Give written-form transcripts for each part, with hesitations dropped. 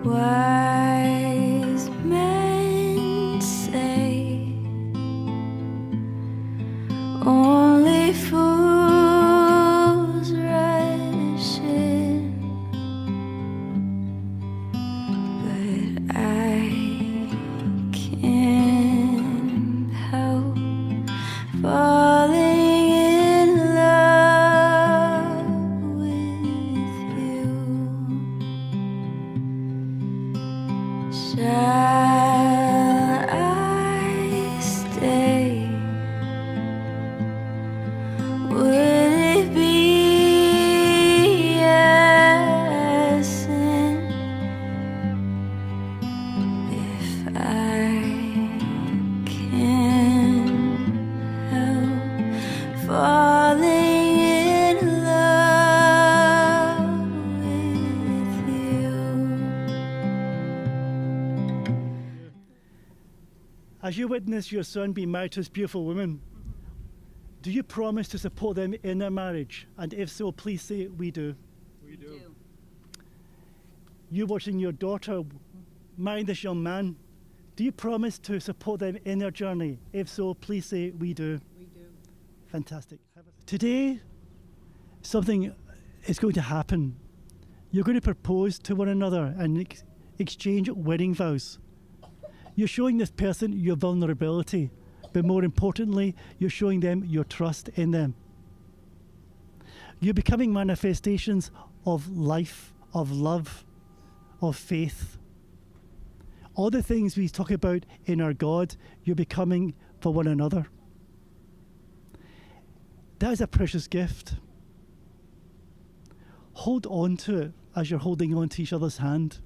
Wise men say only fools rush in, but I can't help falling in love with you. Shall I stay? Would it be a sin if I can't help falling in love with you? As you witness your son be married to this beautiful woman, do you promise to support them in their marriage? And if so, please say, we do. We do. You watching your daughter marrying this young man, do you promise to support them in their journey? If so, please say, we do. We do. Fantastic. Today, something is going to happen. You're going to propose to one another and exchange wedding vows. You're showing this person your vulnerability, but more importantly, you're showing them your trust in them. You're becoming manifestations of life, of love, of faith. All the things we talk about in our God, you're becoming for one another. That is a precious gift. Hold on to it as you're holding on to each other's hand.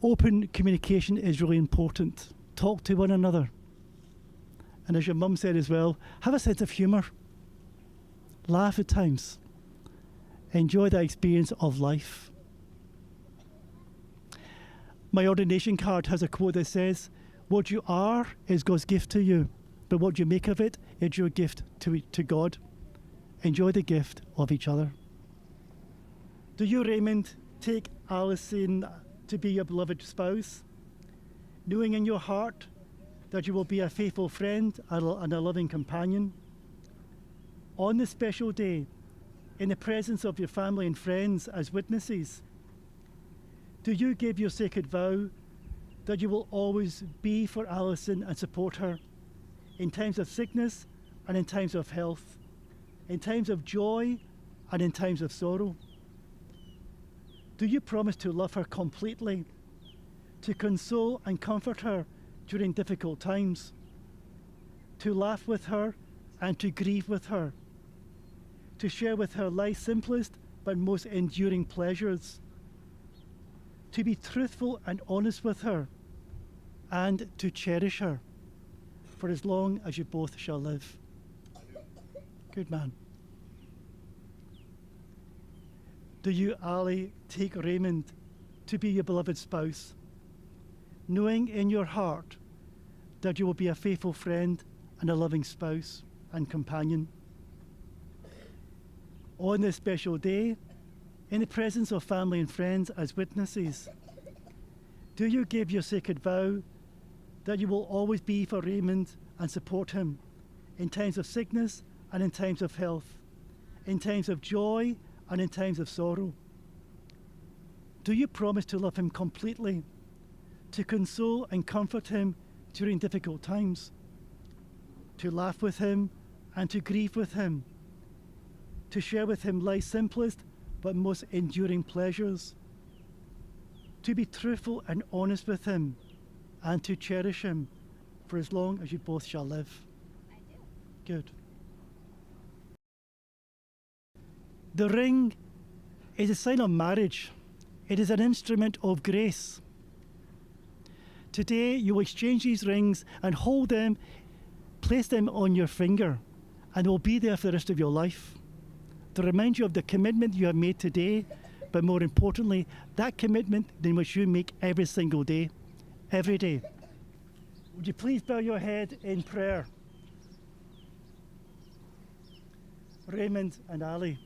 Open communication is really important. Talk to one another. And as your mum said as well, have a sense of humour. Laugh at times. Enjoy that experience of life. My ordination card has a quote that says, what you are is God's gift to you, but what you make of it is your gift to God. Enjoy the gift of each other. Do you, Raymond, take Alison to be your beloved spouse, knowing in your heart that you will be a faithful friend and a loving companion? On this special day, in the presence of your family and friends as witnesses, do you give your sacred vow that you will always be for Alison and support her in times of sickness and in times of health, in times of joy and in times of sorrow? Do you promise to love her completely, to console and comfort her during difficult times, to laugh with her and to grieve with her, to share with her life's simplest but most enduring pleasures, to be truthful and honest with her, and to cherish her for as long as you both shall live? Good man. Do you, Ali, take Raymond to be your beloved spouse, knowing in your heart that you will be a faithful friend and a loving spouse and companion? On this special day, in the presence of family and friends as witnesses, do you give your sacred vow that you will always be for Raymond and support him in times of sickness and in times of health, in times of joy and in times of sorrow? Do you promise to love him completely, to console and comfort him during difficult times, to laugh with him and to grieve with him, to share with him life's simplest but most enduring pleasures, to be truthful and honest with him, and to cherish him for as long as you both shall live? I do. Good. The ring is a sign of marriage. It is an instrument of grace. Today you will exchange these rings and hold them, place them on your finger, and they will be there for the rest of your life to remind you of the commitment you have made today, but more importantly, that commitment in which you make every single day, every day. Would you please bow your head in prayer? Raymond and Ali,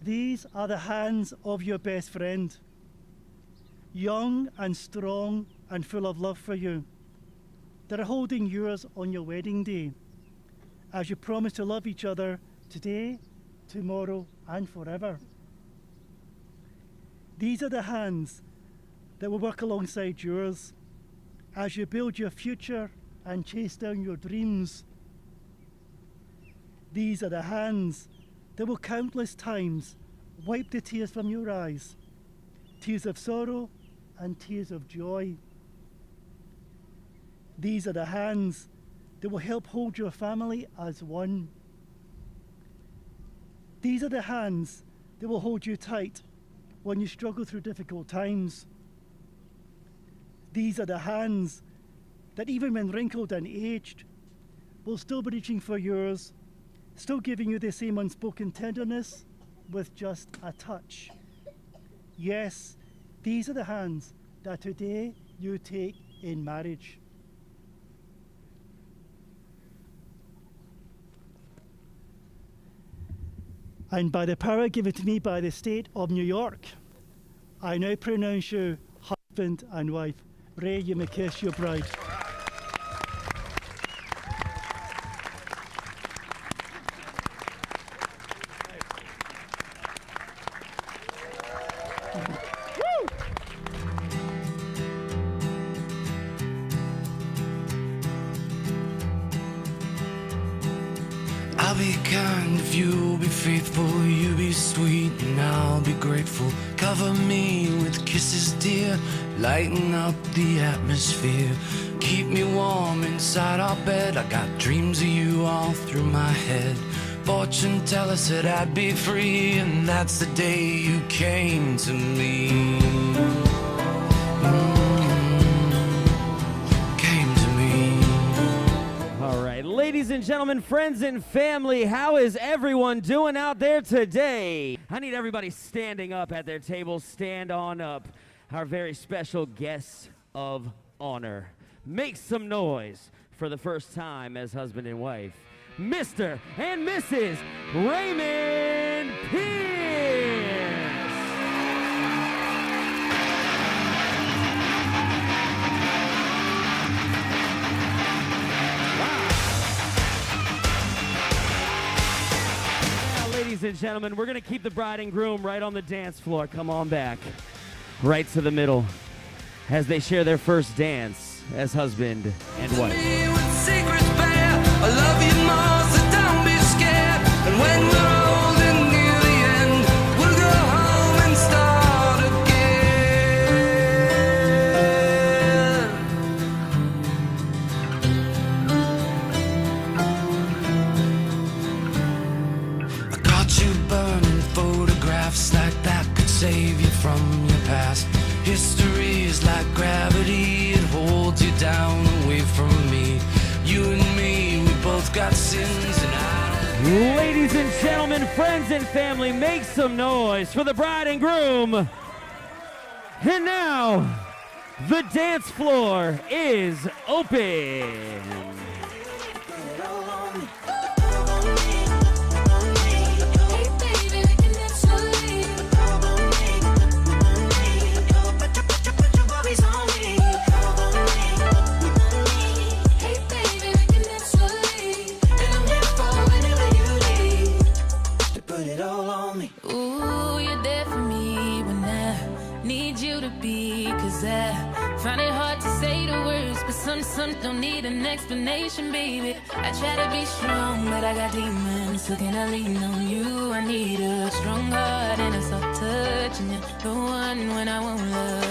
These are the hands of your best friend, young and strong and full of love for you. They're holding yours on your wedding day as you promise to love each other today, tomorrow, and forever. These are the hands that will work alongside yours as you build your future and chase down your dreams. These are the hands that will countless times wipe the tears from your eyes, tears of sorrow and tears of joy. These are the hands that will help hold your family as one. These are the hands that will hold you tight when you struggle through difficult times. These are the hands that even when wrinkled and aged, will still be reaching for yours, still giving you the same unspoken tenderness with just a touch. Yes, these are the hands that today you take in marriage. And by the power given to me by the state of New York, I now pronounce you husband and wife. Ray, you may kiss your bride. I'll be kind if you'll be faithful, you be sweet and I'll be grateful. Cover me with kisses, dear, lighten up the atmosphere. Keep me warm inside our bed, I got dreams of you all through my head. Fortune teller said I'd be free, and that's the day you came to me. Ladies and gentlemen, friends and family, how is everyone doing out there today? I need everybody standing up at their tables. Stand on up. Our very special guests of honor. Make some noise for the first time as husband and wife, Mr. and Mrs. Raymond Pierce. Ladies and gentlemen, we're going to keep the bride and groom right on the dance floor. Come on back. Right to the middle as they share their first dance as husband and wife. I love you more, so don't be scared. And when we're old and near the end, we'll go home and start again. I got you burning photographs like that could save you from your past. History is like gravity, it holds you down away from me. You and me, we both got sins and Ladies and gentlemen, friends and family, make some noise for the bride and groom. And now, the dance floor is open. Ooh, you're there for me when I need you to be. Cause I find it hard to say the words, but some don't need an explanation, baby. I try to be strong, but I got demons. So can I lean on you? I need a strong heart and a soft touch, and you're the one when I won't love.